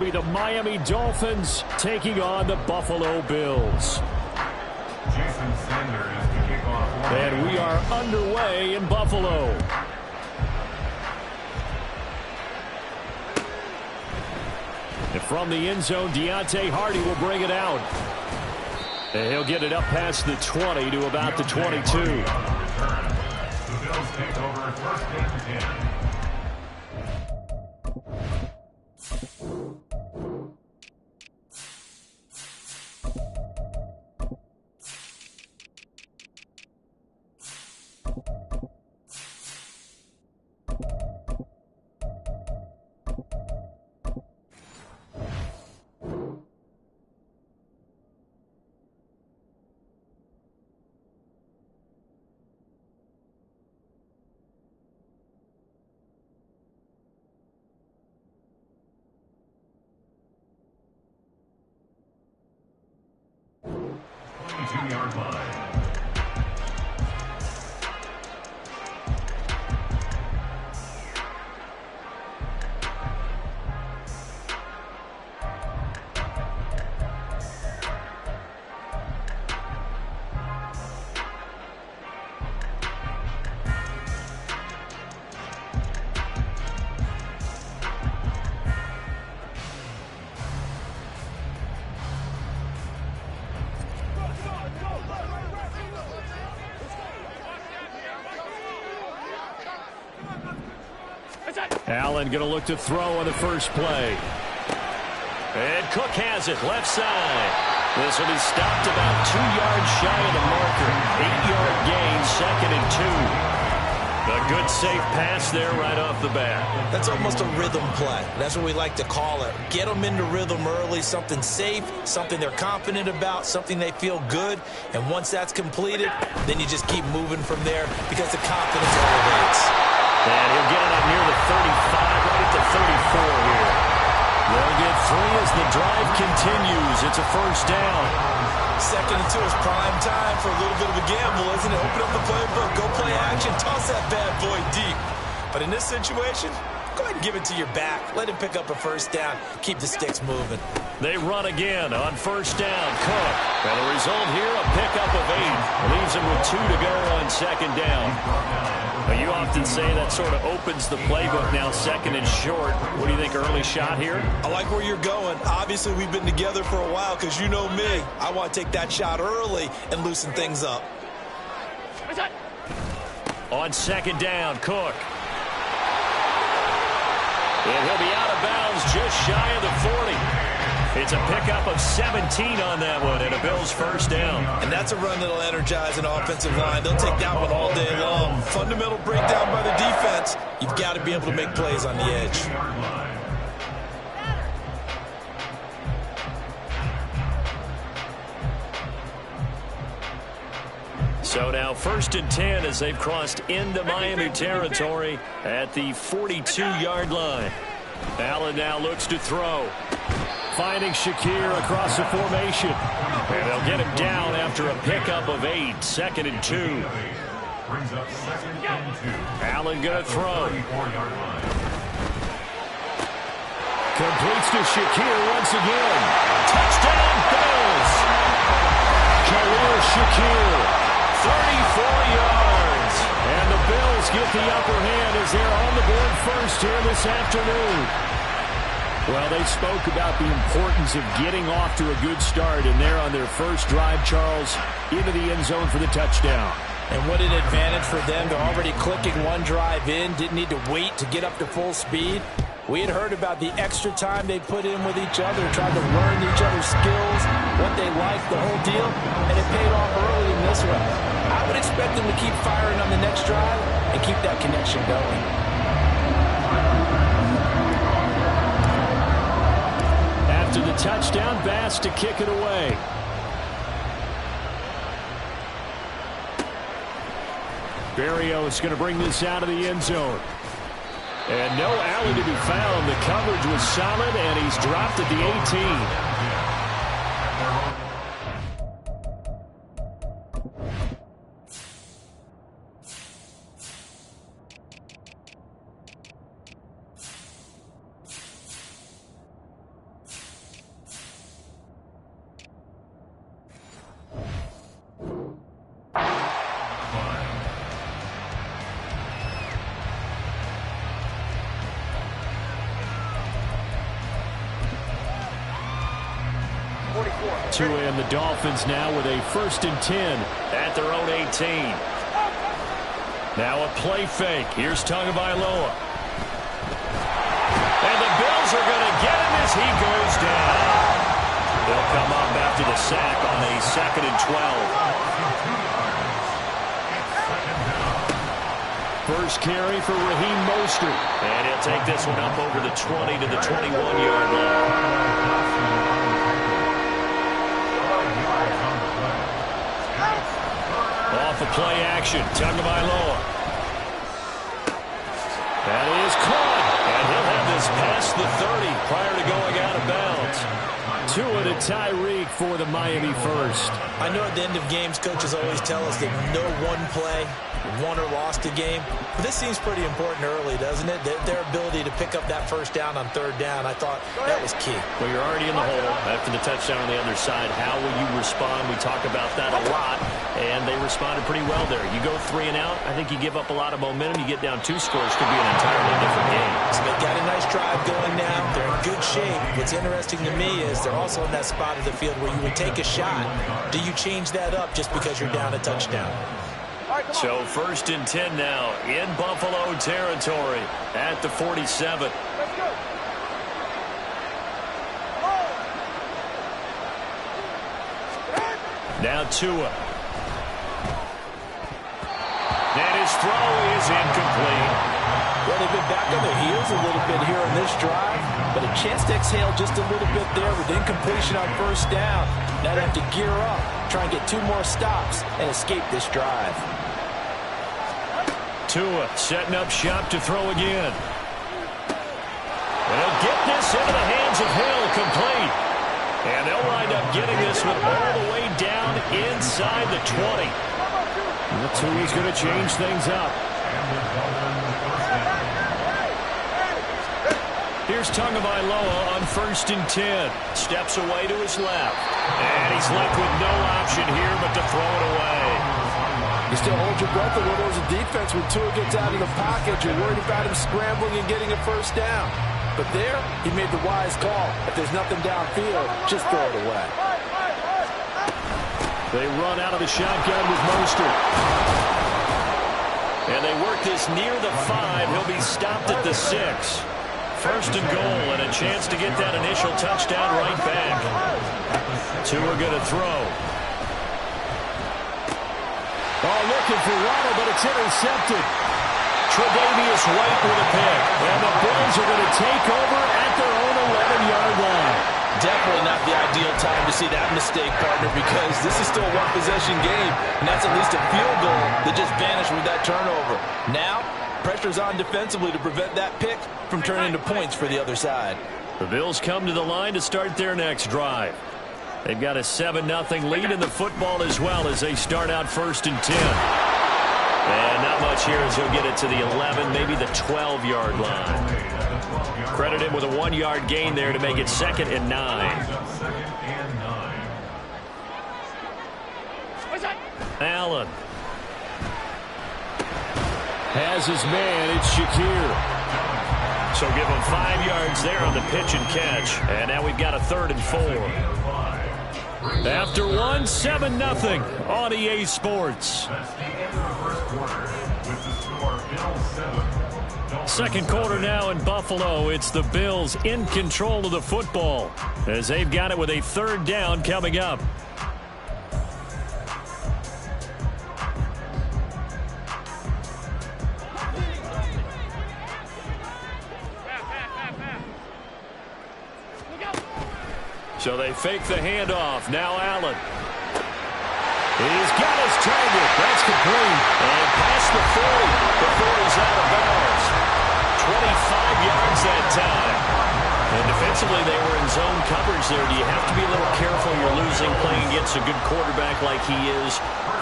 Be the Miami Dolphins taking on the Buffalo Bills. Jason Sanders to kick off. And we are underway in Buffalo. And from the end zone, Deontay Hardy will bring it out. And he'll get it up past the 20 to about the 22. The Bills take over first and 10. Yard line. Allen going to look to throw on the first play. And Cook has it, left side. This will be stopped about 2 yards shy of the marker. 8-yard gain, 2nd and 2. A good safe pass there right off the bat. That's almost a rhythm play. That's what we like to call it. Get them into rhythm early, something safe, something they're confident about, something they feel good. And once that's completed, then you just keep moving from there because the confidence elevates. And he'll get it up near the 35, right at the 34 here. They'll get 3 as the drive continues. It's a first down. 2nd and 2 is prime time for a little bit of a gamble, isn't it? Open up the playbook, go play action, toss that bad boy deep. But in this situation, go ahead and give it to your back. Let him pick up a first down. Keep the sticks moving. They run again on first down. Cook. And the result here, a pickup of 8. Leaves him with 2 to go on 2nd down. But you often say that sort of opens the playbook now, 2nd and short. What do you think, early shot here? I like where you're going. Obviously, we've been together for a while because you know me. I want to take that shot early and loosen things up. On 2nd down, Cook. And he'll be out of bounds just shy of the 40. It's a pickup of 17 on that one and a Bills first down. And that's a run that'll energize an offensive line. They'll take that one all day long. Fundamental breakdown by the defense. You've got to be able to make plays on the edge. So now 1st and 10 as they've crossed into Miami territory at the 42-yard line. Allen now looks to throw. Finding Shakir across the formation. And they'll get him down after a pickup of 8. 2nd and 2. Brings up 2nd and 2. Allen going to throw. Completes to Shakir once again. Touchdown Bills. Khalil Shakir. 34 yards. And the Bills get the upper hand as they're on the board first here this afternoon. Well, they spoke about the importance of getting off to a good start, and they're on their first drive, Charles, into the end zone for the touchdown. And what an advantage for them. They're already clicking one drive in, didn't need to wait to get up to full speed. We had heard about the extra time they put in with each other, tried to learn each other's skills, what they liked, the whole deal, and it paid off early in this one. I would expect them to keep firing on the next drive and keep that connection going. After the touchdown, Bass to kick it away. Berrios going to bring this out of the end zone. And no Allen to be found. The coverage was solid, and he's dropped at the 18. Tua and the Dolphins now with a 1st and 10 at their own 18. Now a play fake. Here's Tagovailoa. And the Bills are going to get him as he goes down. They'll come up after the sack on a 2nd and 12. First carry for Raheem Mostert. And he'll take this one up over the 20 to the 21-yard line. Off a play action, Tagovailoa. That is caught, and he'll have this past the 30 prior to going out of bounds. Tua to Tyreek for the Miami first. I know at the end of games, coaches always tell us that no one play won or lost a game. But this seems pretty important early, doesn't it? Their ability to pick up that first down on 3rd down, I thought that was key. Well, you're already in the hole after the touchdown on the other side. How will you respond? We talk about that a lot, and they responded pretty well there. You go 3 and out, I think you give up a lot of momentum. You get down 2 scores, could be an entirely different game. So they've got a nice drive going now. They're in good shape. What's interesting to me is they're also in that spot of the field where you would take a shot. Do you change that up just because you're down a touchdown? So 1st and 10 now in Buffalo territory at the 47. Now Tua. And his throw is incomplete. Well, they've been back on their heels a little bit here on this drive, but a chance to exhale just a little bit there with incompletion on 1st down. Now they have to gear up, try and get 2 more stops and escape this drive. Tua setting up shop to throw again. They'll get this into the hands of Hill, complete. And they'll wind up getting this one all the way down inside the 20. And Tua's going to change things up. Here's Tagovailoa on 1st and 10. Steps away to his left. And he's left with no option here but to throw it away. You still hold your breath a little as a defense when Tua gets out of the pocket. You're worried about him scrambling and getting a 1st down. But there, he made the wise call. If there's nothing downfield, just throw it away. They run out of the shotgun with Mostert. And they work this near the 5. He'll be stopped at the 6. 1st and goal and a chance to get that initial touchdown right back. Tua going to throw. Oh, looking for Waddle, but it's intercepted. Tre'Davious White with a pick. And the Bills are going to take over at their own 11-yard line. Definitely not the ideal time to see that mistake, partner, because this is still a one-possession game, and that's at least a field goal that just vanished with that turnover. Now, pressure's on defensively to prevent that pick from turning into points for the other side. The Bills come to the line to start their next drive. They've got a 7-0 lead in the football as well as they start out 1st and 10. And not much here as he'll get it to the 11, maybe the 12-yard line. Credit him with a 1-yard gain there to make it 2nd and 9. Allen has his man. It's Shakir. So give him 5 yards there on the pitch and catch. And now we've got a 3rd and 4. After 1, 7-0 on EA Sports. Second quarter now in Buffalo. It's the Bills in control of the football as they've got it with a 3rd down coming up. So they fake the handoff. Now Allen. He's got his target. That's complete. And past the 40 before he's out of bounds. 25 yards that time. And defensively, they were in zone coverage there. Do you have to be a little careful? You're losing playing against a good quarterback like he is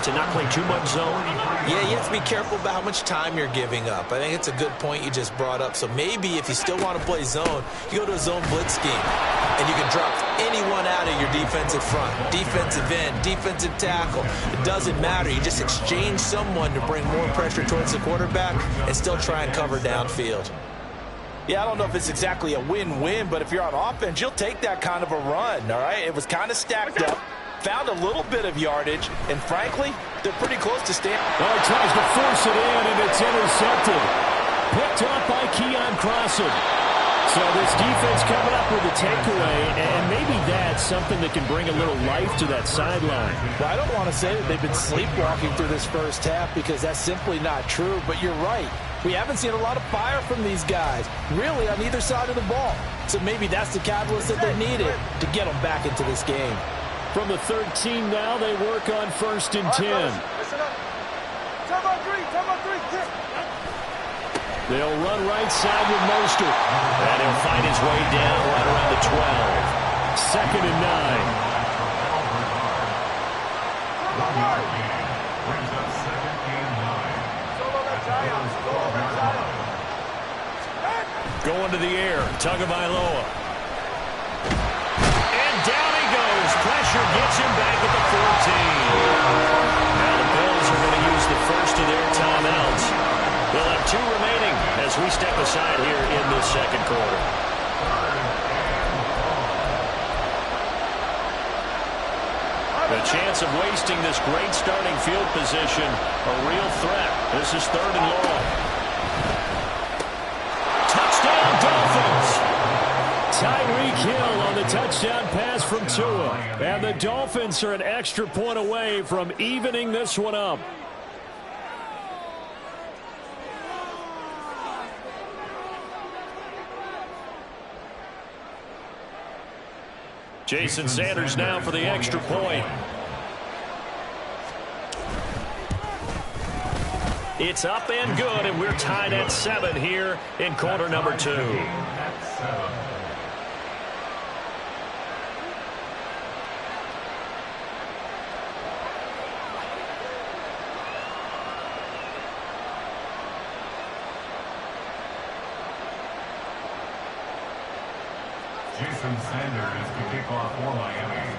to not play too much zone? Yeah, you have to be careful about how much time you're giving up. I think it's a good point you just brought up. So maybe if you still want to play zone, you go to a zone blitz scheme. And you can drop anyone out of your defensive front, defensive end, defensive tackle. It doesn't matter. You just exchange someone to bring more pressure towards the quarterback and still try and cover downfield. Yeah, I don't know if it's exactly a win-win, but if you're on offense, you'll take that kind of a run, all right? It was kind of stacked up, found a little bit of yardage, and frankly, they're pretty close to staying. Well, he tries to force it in, and it's intercepted. Picked off by Keon Crossen. So this defense coming up with a takeaway, and maybe that's something that can bring a little life to that sideline. Well, I don't want to say that they've been sleepwalking through this first half because that's simply not true, but you're right. We haven't seen a lot of fire from these guys, really, on either side of the ball. So maybe that's the catalyst that they needed to get them back into this game. From the 13 now, they work on 1st and 10. Listen up. Time on three, kick. They'll run right side with Mostert. And he'll find his way down right around the 12. 2nd and 9. Brings up 2nd and 9. Going to the air. Tagovailoa. And down he goes. Pressure gets him back at the 14. Now the Bills are going to use the first of their timeouts. They'll have 2 remaining as we step aside here in this second quarter. The chance of wasting this great starting field position, a real threat. This is 3rd and long. Touchdown, Dolphins! Tyreek Hill on the touchdown pass from Tua. And the Dolphins are an extra point away from evening this one up. Jason Sanders now for the extra point. It's up and good, and we're tied at 7 here in quarter number 2. Jason Sanders to kick off for Miami.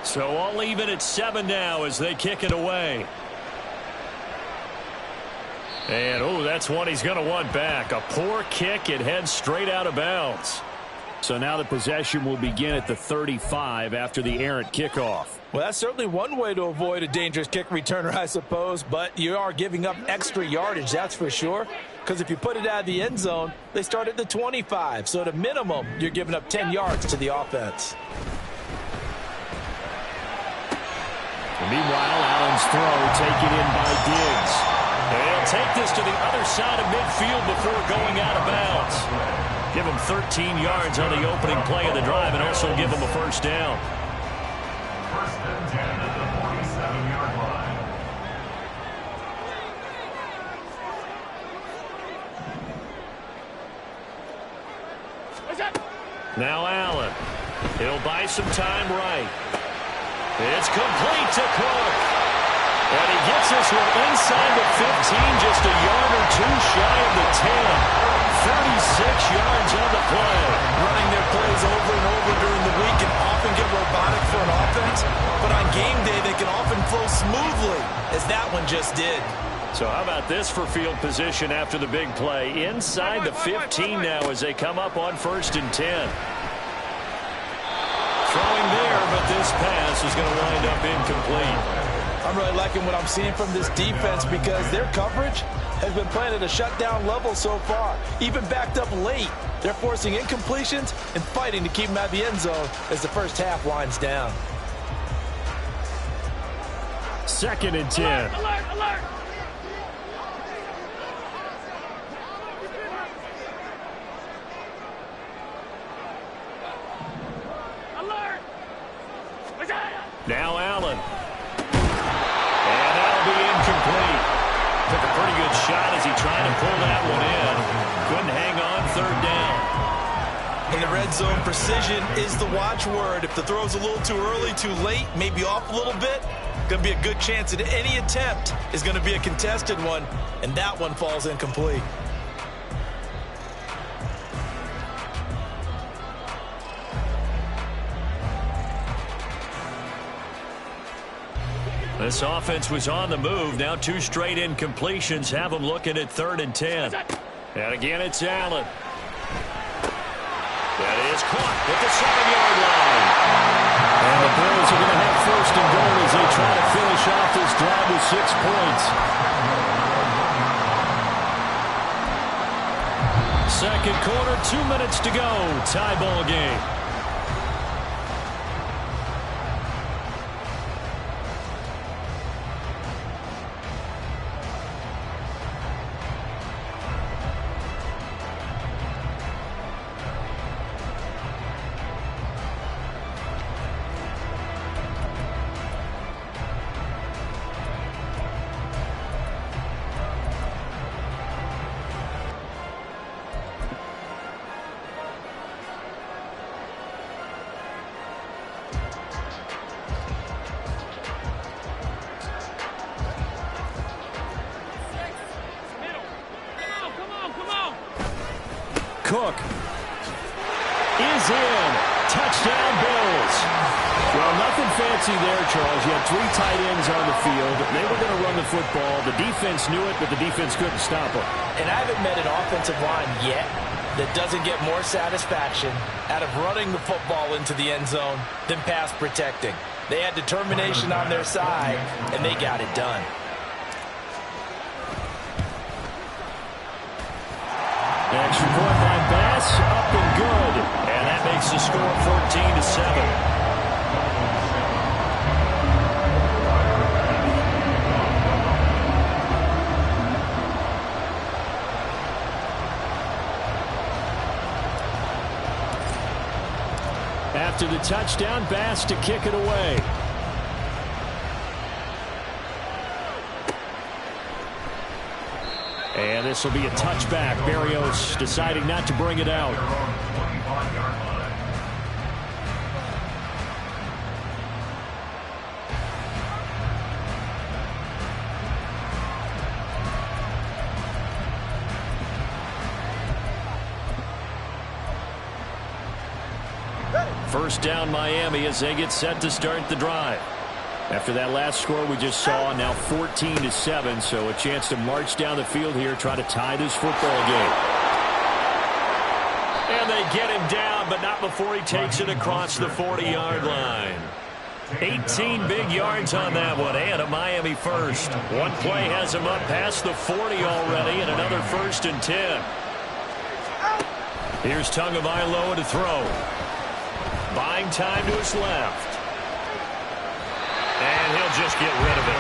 So all even at 7 now as they kick it away. And, oh, that's one he's going to want back. A poor kick. It heads straight out of bounds. So now the possession will begin at the 35 after the errant kickoff. Well, that's certainly one way to avoid a dangerous kick returner, I suppose, but you are giving up extra yardage, that's for sure, because if you put it out of the end zone, they start at the 25, so at a minimum, you're giving up 10 yards to the offense. And meanwhile, Allen's throw taken in by Diggs. They'll take this to the other side of midfield before going out of bounds. Give him 13 yards on the opening play of the drive and also give him a first down. 1st and 10 at the 47-yard line. Now Allen. He'll buy some time right. It's complete to Cook. And he gets this one inside the 15, just a yard or 2 shy of the 10. 36 yards on the play. Running their plays over and over during the week can often get robotic for an offense, but on game day they can often flow smoothly, as that one just did. So how about this for field position after the big play? Inside the 15 now as they come up on 1st and 10. Throwing there, but this pass is going to wind up incomplete. I'm really liking what I'm seeing from this defense because their coverage has been playing at a shutdown level so far. Even backed up late, they're forcing incompletions and fighting to keep them out of the end zone as the first half winds down. 2nd and 10. Alert, alert! Alert! Now Allen. And that'll be incomplete. Took a pretty good shot as he tried to pull that one in. Couldn't hang on 3rd down. In the red zone, precision is the watchword. If the throw's a little too early, too late, maybe off a little bit, going to be a good chance that any attempt is going to be a contested one, and that one falls incomplete. This offense was on the move. Now 2 straight incompletions have them looking at 3rd and 10. And again, it's Allen. That is caught at the 7-yard line. And the Bills are going to have 1st and goal as they try to finish off this drive with 6 points. Second quarter, 2 minutes to go. Tie ball game. Cook is in. Touchdown, Bills. Well, nothing fancy there, Charles. You had 3 tight ends on the field. They were going to run the football. The defense knew it, but the defense couldn't stop them. And I haven't met an offensive line yet that doesn't get more satisfaction out of running the football into the end zone than pass protecting. They had determination on their side, and they got it done. Extra point by Bass, up and good. And that makes the score 14-7. After the touchdown, Bass to kick it away. And this will be a touchback. Berrios deciding not to bring it out. First down, Miami, as they get set to start the drive. After that last score we just saw, now 14-7, so a chance to march down the field here, try to tie this football game. And they get him down, but not before he takes it across the 40-yard line. 18 big yards on that one, and a Miami first. One play has him up past the 40 already, and another 1st and 10. Here's Tagovailoa to throw. Buying time to his left. And he'll just get rid of it.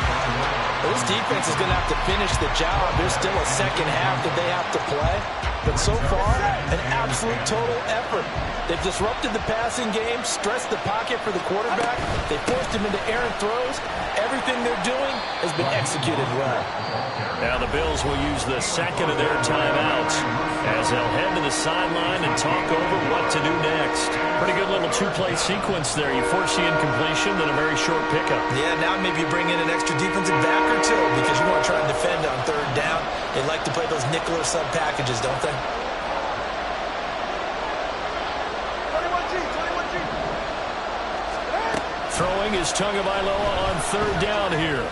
This defense is going to have to finish the job. There's still a second half that they have to play. But so far, an absolute total effort. They've disrupted the passing game, stressed the pocket for the quarterback. They forced him into errant throws. Everything they're doing has been executed well. Now the Bills will use the second of their timeouts as they'll head to the sideline and talk over what to do next. Pretty good little 2-play sequence there. You force the incompletion, then a very short pickup. Yeah, now maybe you bring in an extra defensive back or 2 because you want to try and defend on 3rd down. They like to play those nickel or sub packages, don't they? 21G. Throwing is Tagovailoa on 3rd down here.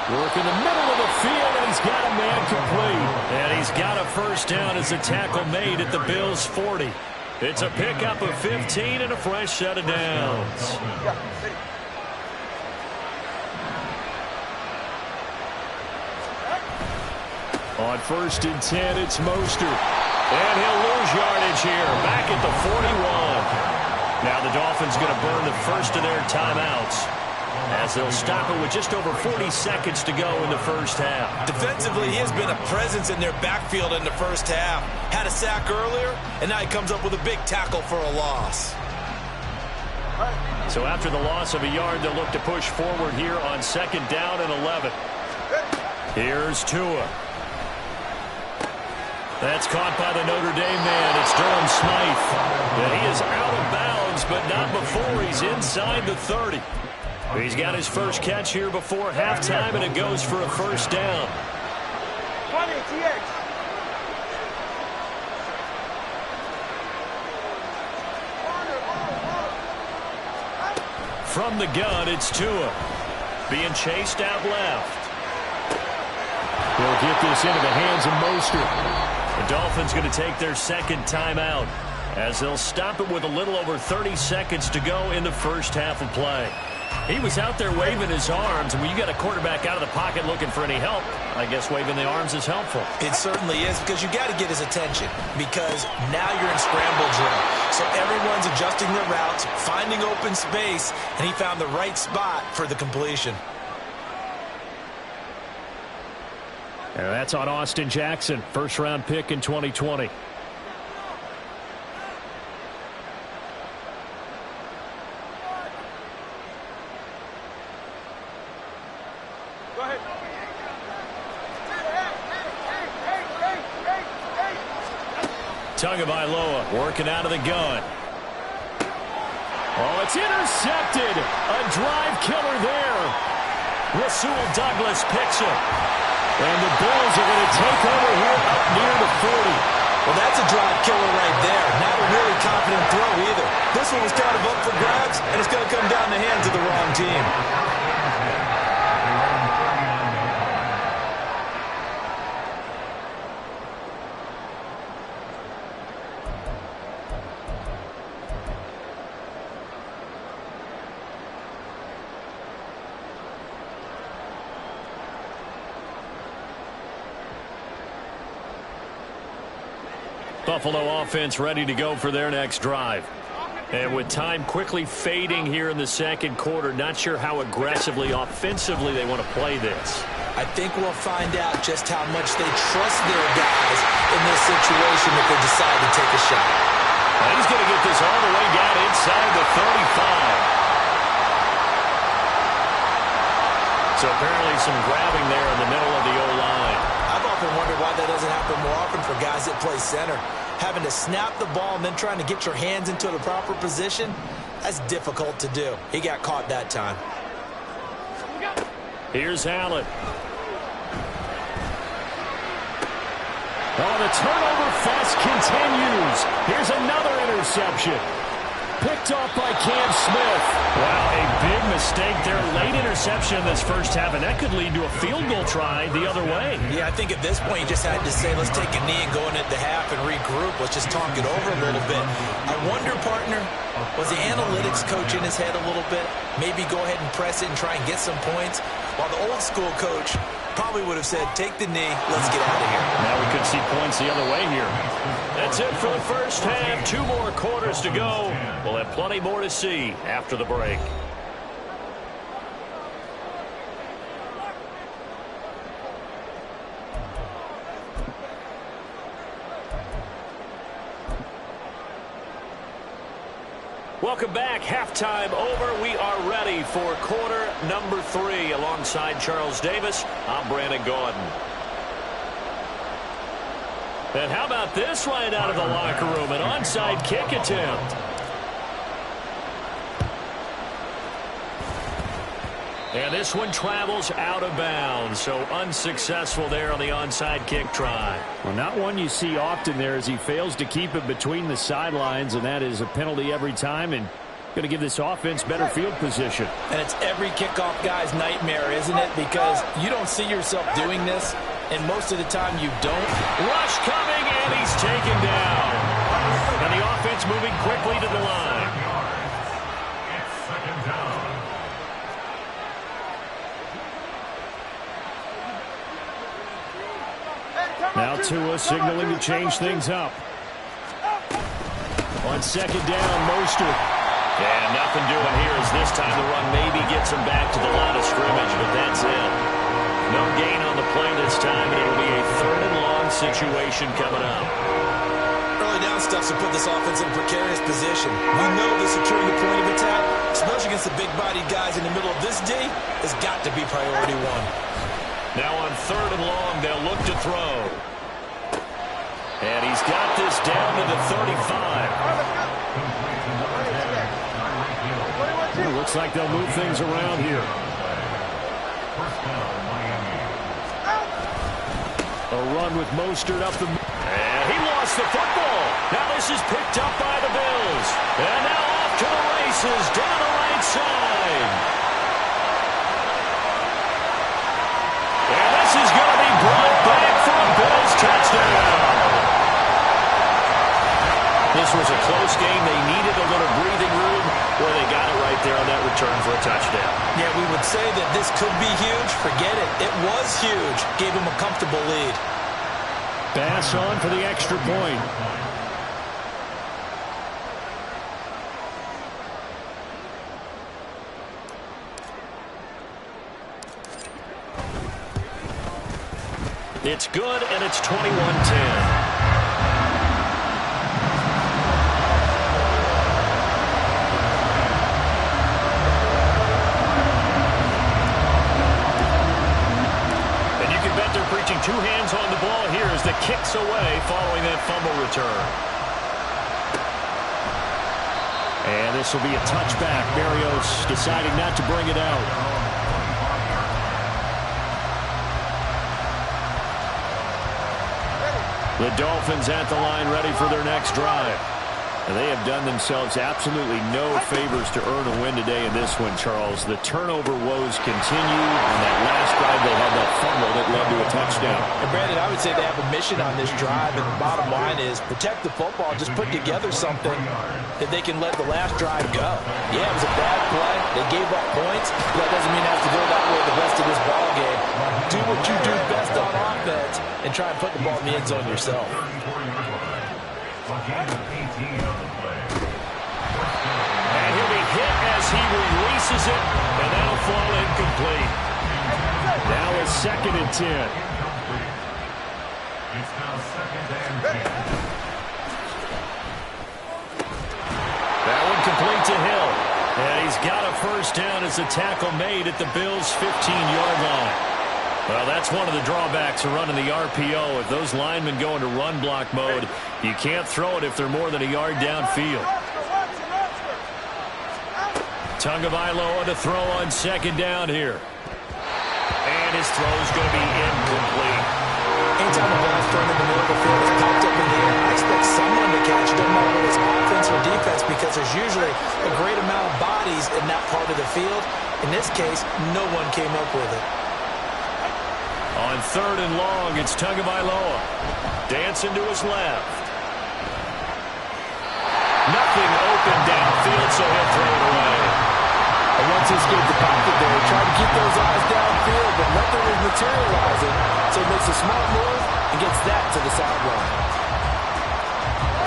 Work in the middle of the field, and he's got a man complete. And he's got a first down as a tackle made at the Bills' 40. It's a pickup of 15 and a fresh set of downs. On 1st and 10, it's Mostert. And he'll lose yardage here, back at the 41. Now the Dolphins going to burn the first of their timeouts, as they'll stop it with just over 40 seconds to go in the first half. Defensively, he has been a presence in their backfield in the first half. Had a sack earlier, and now he comes up with a big tackle for a loss. So after the loss of a yard, they'll look to push forward here on 2nd down and 11. Here's Tua. That's caught by the Notre Dame man. It's Durham Smythe. And he is out of bounds, but not before he's inside the 30. He's got his first catch here before halftime, and it goes for a first down. 20 TX. From the gun, it's Tua. being chased out left. They'll get this into the hands of Mostert. The Dolphins going to take their second timeout as they'll stop it with a little over 30 seconds to go in the first half of play. He was out there waving his arms, and when you got a quarterback out of the pocket looking for any help, I guess waving the arms is helpful. It certainly is, because you got to get his attention, because now you're in scramble drill. So everyone's adjusting their routes, finding open space, and he found the right spot for the completion. And that's on Austin Jackson, first-round pick in 2020. Tagovailoa working out of the gun. Oh, it's intercepted. A drive killer there. Rasul Douglas picks it. And the Bills are going to take over here up near the 40. Well, that's a drive killer right there. Not a really confident throw either. This one was kind of up for grabs, and it's going to come down the hands of the wrong team. Buffalo offense ready to go for their next drive. And with time quickly fading here in the second quarter, not sure how aggressively, offensively they want to play this. I think we'll find out just how much they trust their guys in this situation if they decide to take a shot. And he's going to get this all the way down inside the 35. So apparently some grabbing there in the middle of the O-line. I've often wondered why that doesn't happen more often for guys that play center. Having to snap the ball and then trying to get your hands into the proper position, that's difficult to do. He got caught that time. Here's Allen. Oh, the turnover fest continues. Here's another interception. Picked off by Cam Smith. Wow, a big mistake there. Late interception in this first half, and that could lead to a field goal try the other way. Yeah, I think at this point you just had to say, let's take a knee and go into the half and regroup. Let's just talk it over a little bit. I wonder, partner, was the analytics coach in his head a little bit? Maybe go ahead and press it and try and get some points? While the old school coach probably would have said, take the knee, let's get out of here. Now we could see points the other way here. That's it for the first half. 2 more quarters to go. We'll have plenty more to see after the break. Welcome back. Halftime over. We are ready for quarter number 3. Alongside Charles Davis, I'm Brandon Gaudin. And how about this right out of the locker room? An onside kick attempt. And this one travels out of bounds, so unsuccessful there on the onside kick try. Well, not one you see often there as he fails to keep it between the sidelines, and that is a penalty every time, and going to give this offense better field position. And it's every kickoff guy's nightmare, isn't it? Because you don't see yourself doing this, and most of the time you don't. Rush coming, and he's taken down. And the offense moving quickly to the line. It's second down. Now Tua signaling to change things up. On second down, Mostert. Yeah, nothing doing here as this time the run maybe gets him back to the line of scrimmage, but that's it. No gain on the play this time, and it'll be a 3rd and long situation coming up. Early down stuff to put this offense in a precarious position. We know the securing the point of attack, especially against the big-bodied guys in the middle of this D, has got to be priority 1. Now on 3rd and long, they'll look to throw. And he's got this down to the 35. It looks like they'll move things around here. A run with Mostert up the... And he lost the football. Now this is picked up by the Bills. And now off to the races down the right side. This was a close game. They needed a little breathing room. Well, they got it right there on that return for a touchdown. Yeah, we would say that this could be huge. Forget it. It was huge. Gave him a comfortable lead. Pass on for the extra point. It's good, and it's 21-10. Preaching two hands on the ball here as the kick's away following that fumble return. And this will be a touchback. Berrios deciding not to bring it out. The Dolphins at the line ready for their next drive. And they have done themselves absolutely no favors to earn a win today in this one, Charles. The turnover woes continue, and that last drive they had that fumble that led to a touchdown. And Brandon, I would say they have a mission on this drive, and the bottom line is protect the football. Just put together something that they can let the last drive go. Yeah, it was a bad play. They gave up points. But that doesn't mean it has to go that way the rest of this ball game. Do what you do best on offense and try and put the ball in the end zone yourself. And he'll be hit as he releases it, and that'll fall incomplete. Now it's 2nd and 10. It's now 2nd and 10. That one complete to Hill. And he's got a first down as the tackle made at the Bills' 15-yard line. Well, that's one of the drawbacks of running the RPO. If those linemen go into run block mode, you can't throw it if they're more than a yard downfield. Tagovailoa to throw on 2nd down here. And his throw's going to be incomplete. Anytime the ball's thrown in the middle of the field, it's popped up in the air. I expect someone to catch it. Doesn't matter whether it's offense or defense, because there's usually a great amount of bodies in that part of the field. In this case, no one came up with it. On 3rd and long, it's Tagovailoa. Dancing to his left. Nothing open downfield, so he'll throw it away. And once he escaped the pocket there, he tried to keep those eyes downfield, but nothing was materializing. So he makes a smart move and gets that to the sideline.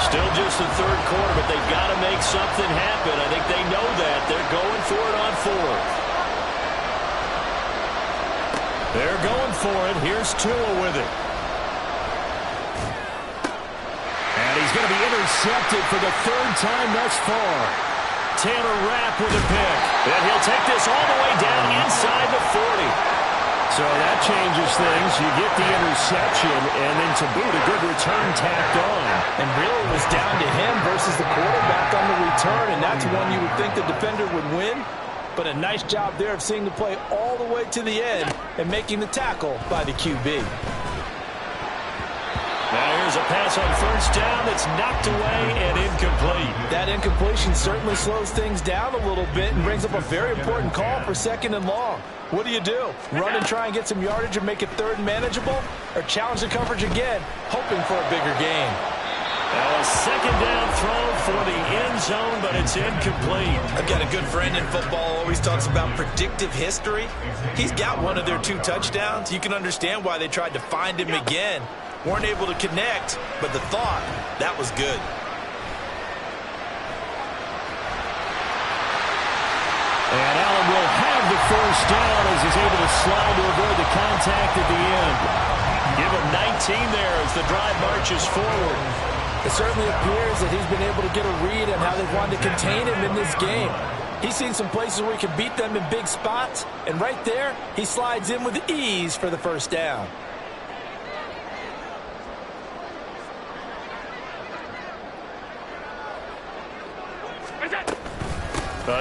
Still just the 3rd quarter, but they've got to make something happen. I think they know that. They're going for it on 4th. They're going for it. Here's Tua with it. And he's going to be intercepted for the 3rd time thus far. Taylor Rapp with a pick. And he'll take this all the way down inside the 40. So that changes things. You get the interception, and then to boot, a good return tacked on. And really it was down to him versus the quarterback on the return, and that's one you would think the defender would win. But a nice job there of seeing the play all the way to the end and making the tackle by the QB. Now here's a pass on 1st down that's knocked away and incomplete. That incompletion certainly slows things down a little bit and brings up a very important call for 2nd and long. What do? Run and try and get some yardage and make it 3rd and manageable? Or challenge the coverage again, hoping for a bigger gain? Now a 2nd down throw for the end zone, but it's incomplete. I've got a good friend in football, always talks about predictive history. He's got one of their 2 touchdowns. You can understand why they tried to find him again. Weren't able to connect, but the thought, that was good. And Allen will have the first down as he's able to slide to avoid the contact at the end. Give him 19 there as the drive marches forward. It certainly appears that he's been able to get a read on how they've wanted to contain him in this game. He's seen some places where he can beat them in big spots, and right there, he slides in with ease for the first down.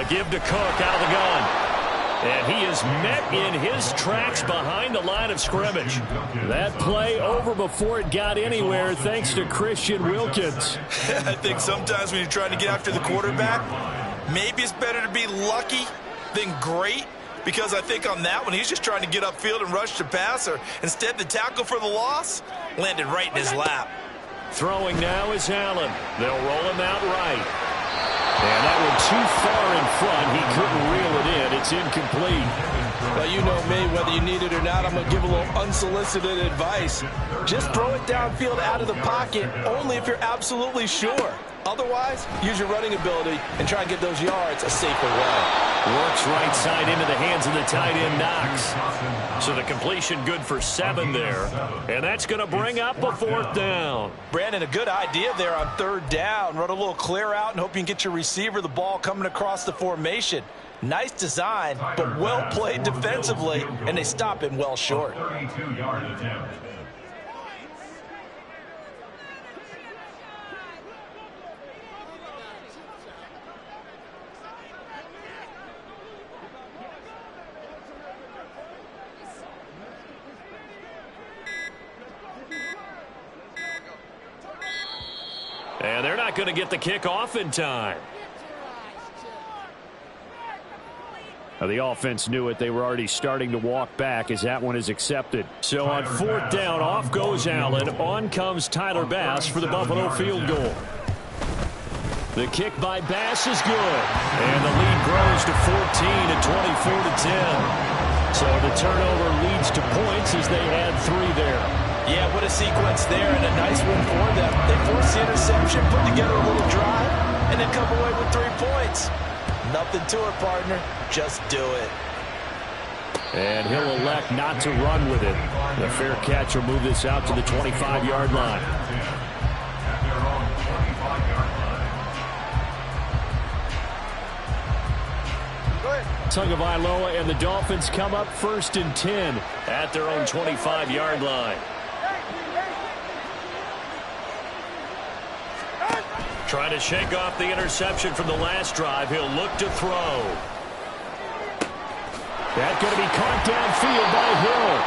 Give to Cook out of the gun. And he is met in his tracks behind the line of scrimmage. That play over before it got anywhere thanks to Christian Wilkins. I think sometimes when you're trying to get after the quarterback, maybe it's better to be lucky than great. Because I think on that one, he's just trying to get upfield and rush the passer. Instead, the tackle for the loss landed right in his lap. Throwing now is Allen. They'll roll him out right. And that one too far in front. He couldn't reel it in. It's incomplete. Well, you know me, whether you need it or not, I'm going to give a little unsolicited advice. Just throw it downfield out of the pocket, only if you're absolutely sure. Otherwise, use your running ability and try and get those yards a safer way. Works right side into the hands of the tight end, Knox. So the completion good for 7 there. And that's going to bring up a 4th down. Brandon, a good idea there on 3rd down. Run a little clear out and hope you can get your receiver the ball coming across the formation. Nice design, but well played defensively, and they stop him well short. 32-yard attempt. And they're not going to get the kick off in time. Now, the offense knew it. They were already starting to walk back as that one is accepted. So on 4th down, off goes Allen. On comes Tyler Bass for the Buffalo field goal. The kick by Bass is good. And the lead grows to 14 at 24-10. So the turnover leads to points as they add 3 there. Yeah, what a sequence there, and a nice win for them. They forced the interception, put together a little drive, and then come away with 3 points. Nothing to it, partner. Just do it. And he'll elect not to run with it. The fair catch will move this out to the 25-yard line. Tagovailoa and the Dolphins come up 1st and 10 at their own 25-yard line. Trying to shake off the interception from the last drive. He'll look to throw. That's going to be caught downfield by Hill.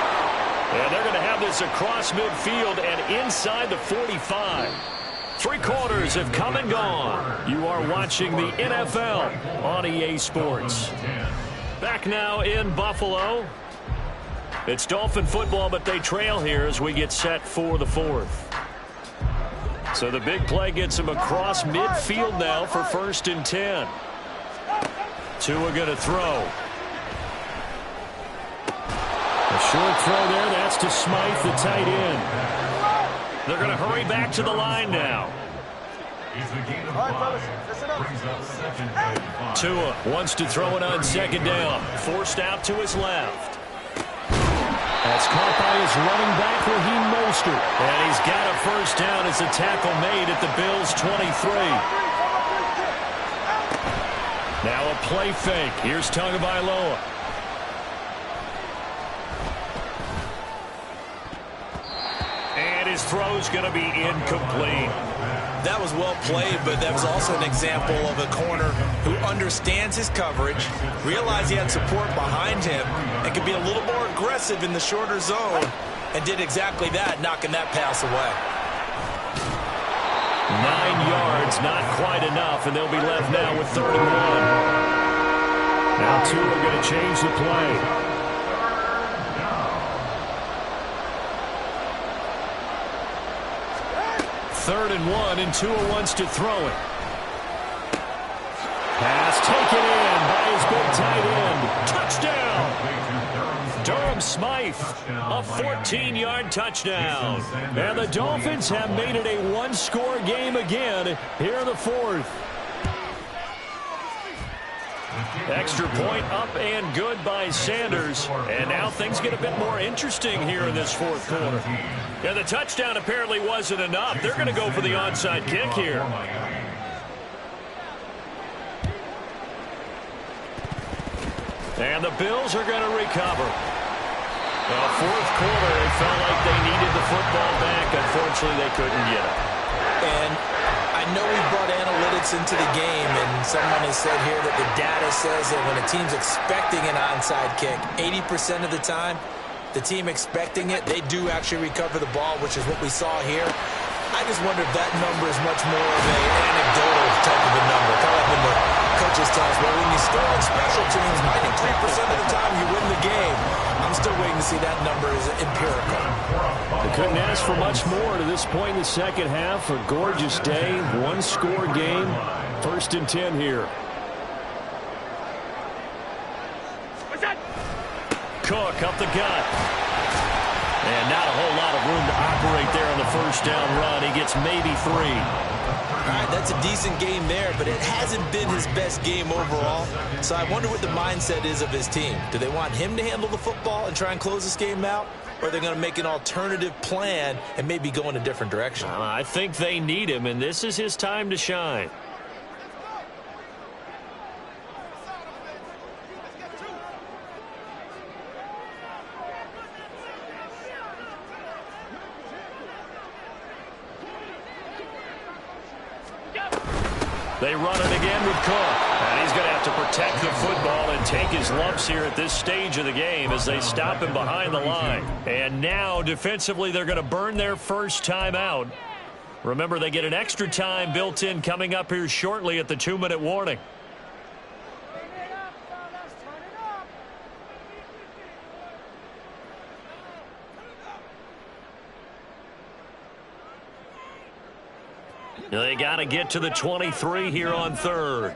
And they're going to have this across midfield and inside the 45. 3 quarters have come and gone. You are watching the NFL on EA Sports. Back now in Buffalo. It's Dolphin football, but they trail here as we get set for the 4th. So the big play gets him across midfield now for 1st and 10. Tua going to throw. A short throw there. That's to Smythe, the tight end. They're going to hurry back to the line now. Tua wants to throw it on 2nd down. Forced out to his left. That's caught by his running back, Raheem Mostert. And he's got a 1st down as a tackle made at the Bills' 23. Now a play fake. Here's Tagovailoa. And his throw's going to be incomplete. That was well played, but that was also an example of a corner who understands his coverage, realized he had support behind him, and could be a little more aggressive in the shorter zone, and did exactly that, knocking that pass away. 9 yards, not quite enough, and they'll be left now with 3rd and 1. Now 2 are going to change the play. 3rd and 1, and Tua wants to throw it. Pass taken in by his big tight end. Touchdown! Durham Smythe, a 14-yard touchdown. And the Dolphins have made it a 1-score game again here in the 4th. Extra point up and good by Sanders. And now things get a bit more interesting here in this 4th quarter. Yeah, the touchdown apparently wasn't enough. They're going to go for the onside kick here. And the Bills are going to recover. Well, 4th quarter, it felt like they needed the football back. Unfortunately, they couldn't get it. And I know we brought analytics into the game, and someone has said here that the data says that when a team's expecting an onside kick, 80% of the time, the team expecting it, they do actually recover the ball, which is what we saw here. I just wonder if that number is much more of an anecdotal type of a number. Kind of like when the coaches tell us, well, when you score on special teams, 93% of the time you win the game. I'm I'm still waiting to see that number is empirical. They couldn't ask for much more to this point in the second half. A gorgeous day, one-score game. 1st and 10 here. Cook up the gut. And not a whole lot of room to operate there on the first down run. He gets maybe 3. All right, that's a decent game there, but it hasn't been his best game overall. So I wonder what the mindset is of his team. Do they want him to handle the football and try and close this game out? Or are they going to make an alternative plan and maybe go in a different direction? I think they need him, and this is his time to shine. They run it again with Cook. And he's going to have to protect the football and take his lumps here at this stage of the game as they stop him behind the line. And now, defensively, they're going to burn their first timeout. Remember, they get an extra time built in coming up here shortly at the 2-minute warning. They got to get to the 23 here on 3rd.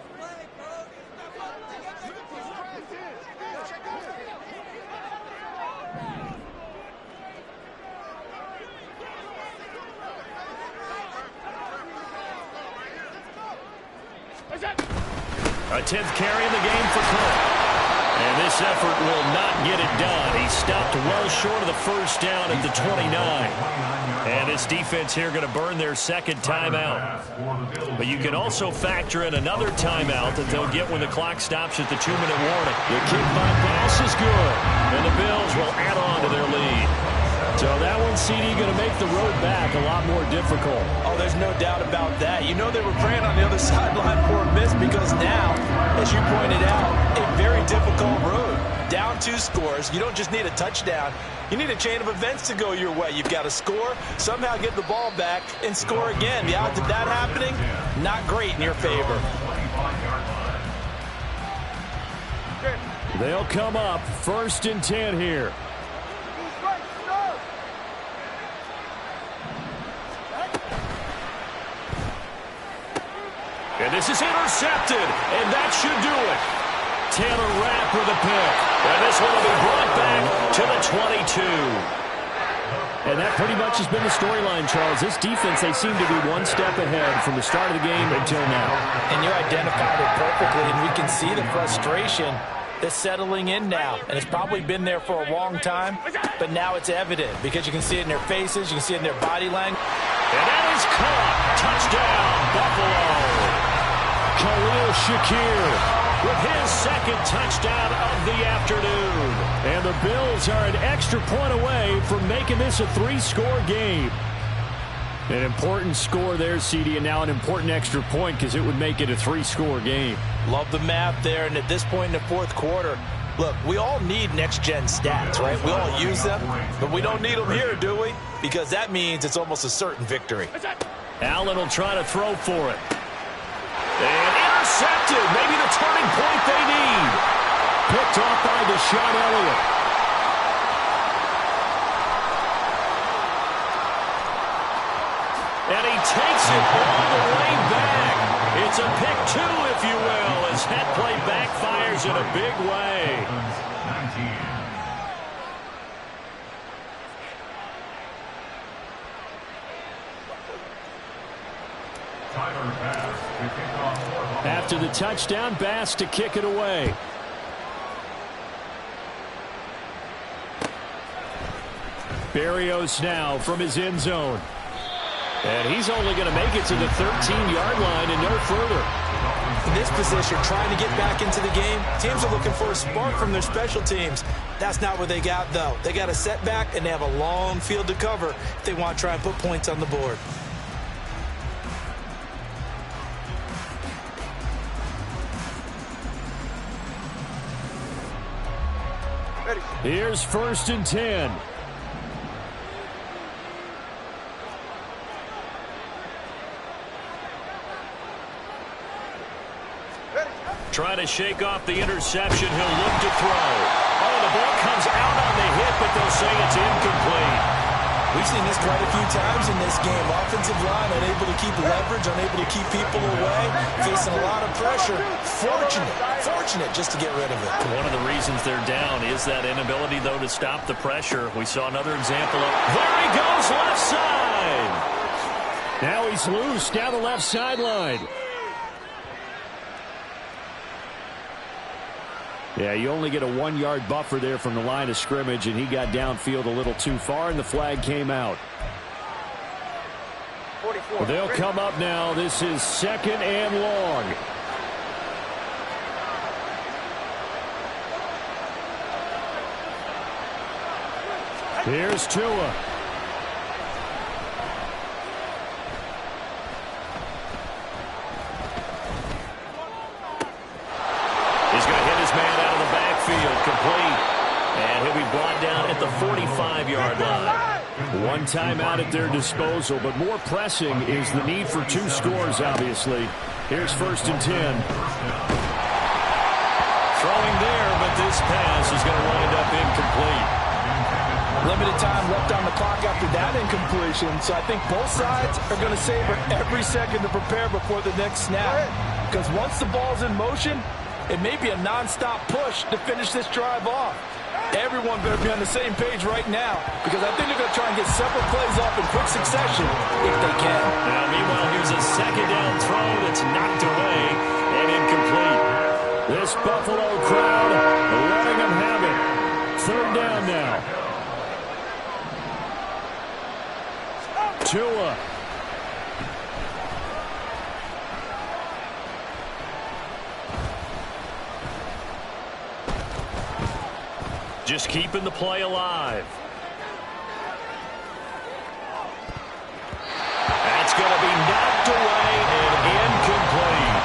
A 10th carry in the game for Cook. And this effort will not get it done. He stopped well short of the first down at the 29. And this defense here going to burn their second timeout. But you can also factor in another timeout that they'll get when the clock stops at the 2-minute warning. The kick by Bass is good. And the Bills will add on to their lead. So that one, CD, going to make the road back a lot more difficult. Oh, there's no doubt about that. You know they were praying on the other sideline for a miss because now, as you pointed out, a very difficult road. Down 2 scores. You don't just need a touchdown. You need a chain of events to go your way. You've got to score, somehow get the ball back, and score again. The odds of that happening, not great in your favor. They'll come up 1st and 10 here. And this is intercepted, and that should do it. Taylor Rapp with a pick. And this one will be brought back to the 22. And that pretty much has been the storyline, Charles. This defense, they seem to be one step ahead from the start of the game until now. And you identified it perfectly, and we can see the frustration that's settling in now. And it's probably been there for a long time, but now it's evident because you can see it in their faces, you can see it in their body language. And that is caught. Touchdown, Buffalo. Khalil Shakir with his second touchdown of the afternoon. And the Bills are an extra point away from making this a 3-score game. An important score there, CD, and now an important extra point because it would make it a 3-score game. Love the math there, and at this point in the 4th quarter, look, we all need next-gen stats, right? We all use them, but we don't need them here, do we? Because that means it's almost a certain victory. Allen will try to throw for it. And intercepted. Maybe the turning point they need. Picked off by Deshaun Elliott. And he takes it all the way back. It's a pick 2, if you will, as that play backfires in a big way. After the touchdown, Bass to kick it away. Berrios now from his end zone. And he's only going to make it to the 13-yard line and no further. In this position, trying to get back into the game, teams are looking for a spark from their special teams. That's not what they got, though. They got a setback, and they have a long field to cover if they want to try and put points on the board. Here's 1st and 10. Trying to shake off the interception. He'll look to throw. Oh, the ball comes out on the it, they'll say it's incomplete. We've seen this quite a few times in this game. Offensive line unable to keep leverage, unable to keep people away, facing a lot of pressure. Fortunate just to get rid of it. One of the reasons they're down is that inability, though, to stop the pressure. We saw another example of, there he goes, left side. Now he's loose down the left sideline. Yeah, you only get a 1-yard buffer there from the line of scrimmage, and he got downfield a little too far, and the flag came out. 44. Well, they'll come up now. This is 2nd and long. Here's Tua. He's going to hit his man out of the backfield, complete. And he'll be brought down at the 45-yard line. One timeout at their disposal, but more pressing is the need for 2 scores, obviously. Here's 1st and 10. Throwing there, but this pass is going to wind up incomplete. Limited time left on the clock after that incompletion, so I think both sides are going to savor every second to prepare before the next snap. Because once the ball's in motion, it may be a non-stop push to finish this drive off. Everyone better be on the same page right now, because I think they're going to try and get several plays off in quick succession if they can. Now, meanwhile, here's a 2nd down throw that's knocked away and incomplete. This Buffalo crowd letting them have it. 3rd down now. Tua. Just keeping the play alive. That's going to be knocked away and incomplete.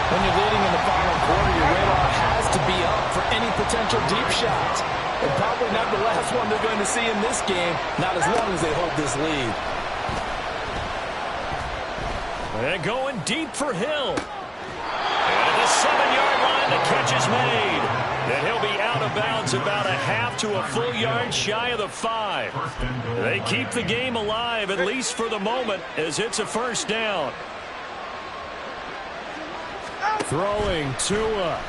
When you're leading in the final quarter, your radar has to be up for any potential deep shots. And probably not the last one they're going to see in this game, not as long as they hold this lead. They're going deep for Hill. And the 7-yard line, the catch is made. And he'll be out of bounds about a half to a full yard shy of the 5. They keep the game alive, at least for the moment, as it's a 1st down. Throwing Tua.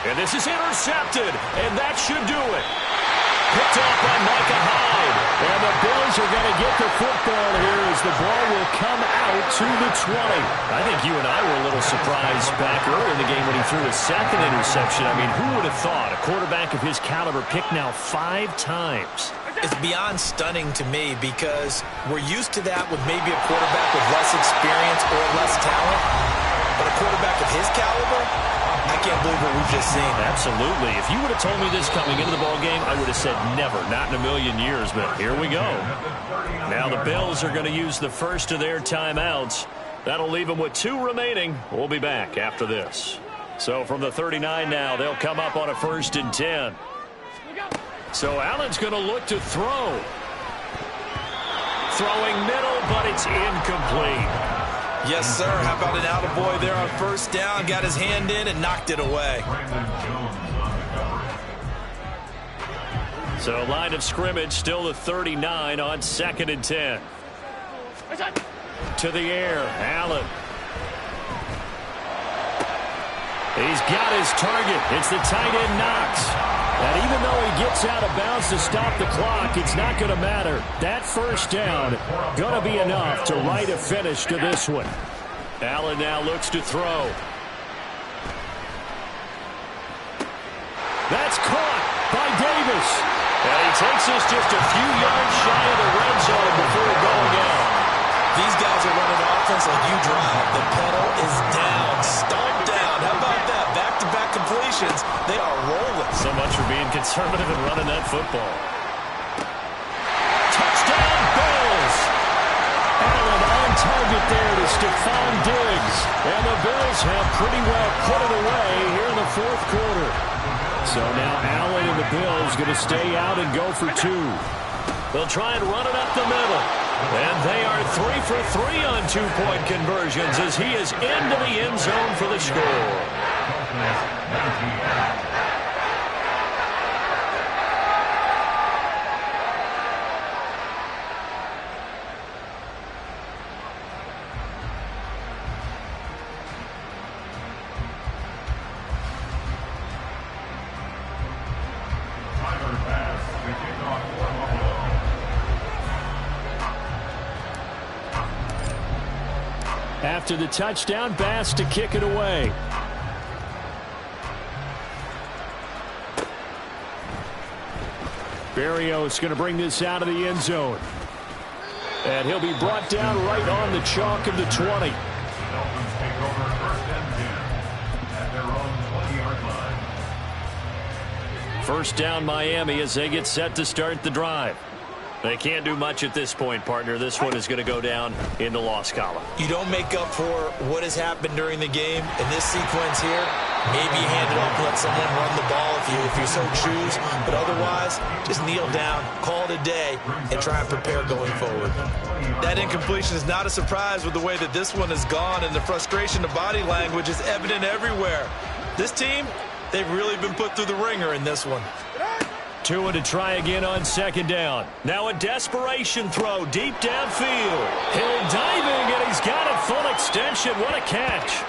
And this is intercepted, and that should do it. Picked off by Micah Hyde. And the Bills are going to get the football here as the ball will come out to the 20. I think you and I were a little surprised back early in the game when he threw his 2nd interception. I mean, who would have thought a quarterback of his caliber picked now 5 times? It's beyond stunning to me because we're used to that with maybe a quarterback with less experience or less talent. But a quarterback of his caliber, I can't believe what we've just seen. Absolutely. If you would have told me this coming into the ballgame, I would have said never, not in a million years, but here we go. Now the Bills are going to use the first of their timeouts. That'll leave them with 2 remaining. We'll be back after this. So from the 39 now, they'll come up on a 1st and 10. So Allen's going to look to throw. Throwing middle, but it's incomplete. Yes, sir. How about an attaboy there on 1st down? Got his hand in and knocked it away. So line of scrimmage still the 39 on 2nd and 10. To the air, Allen. He's got his target. It's the tight end Knox. And even though he gets out of bounds to stop the clock, it's not going to matter. That 1st down going to be enough to write a finish to this one. Allen now looks to throw. That's caught by Davis. And he takes us just a few yards shy of the red zone before going out. These guys are running offense like you drive. The pedal is down. Stomp down. How about that? Back-to-back completions. They are rolling. So much for being conservative and running that football. Touchdown, Bills! Allen on target there to Stephon Diggs. And the Bills have pretty well put it away here in the 4th quarter. So now Allen and the Bills going to stay out and go for 2. They'll try and run it up the middle. And they are 3 for 3 on 2-point conversions as he is into the end zone for the score. After the touchdown, Bass to kick it away. Berrios going to bring this out of the end zone. And he'll be brought down right on the chalk of the 20. Dolphins take over 1st and 10 at their own 20-yard line. First down Miami as they get set to start the drive. They can't do much at this point, partner. This one is going to go down in the loss column. You don't make up for what has happened during the game in this sequence here. Maybe hand it off, let someone run the ball if you so choose. But otherwise, just kneel down, call it a day, and try and prepare going forward. That incompletion is not a surprise with the way that this one has gone, and the frustration, the body language is evident everywhere. This team, they've really been put through the ringer in this one. Tua to try again on 2nd down. Now a desperation throw deep downfield. Hill diving, and he's got it full extension. What a catch.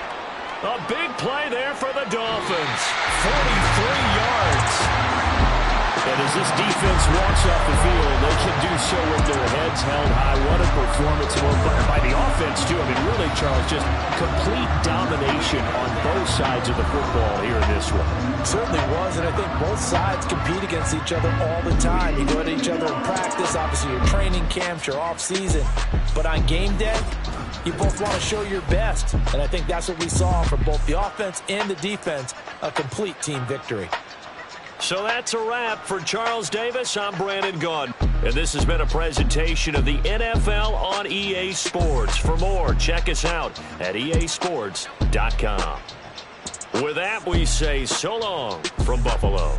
A big play there for the Dolphins. 43 yards. And as this defense walks off the field, they can do so with their heads held high. What a performance by the offense, too. I mean, really, Charles, just complete domination on both sides of the football here in this one. It certainly was, and I think both sides compete against each other all the time. You go at each other in practice, obviously your training camps, your off-season. But on game day, you both want to show your best. And I think that's what we saw from both the offense and the defense, a complete team victory. So that's a wrap for Charles Davis. I'm Brandon Gaudin. And this has been a presentation of the NFL on EA Sports. For more, check us out at easports.com. With that, we say so long from Buffalo.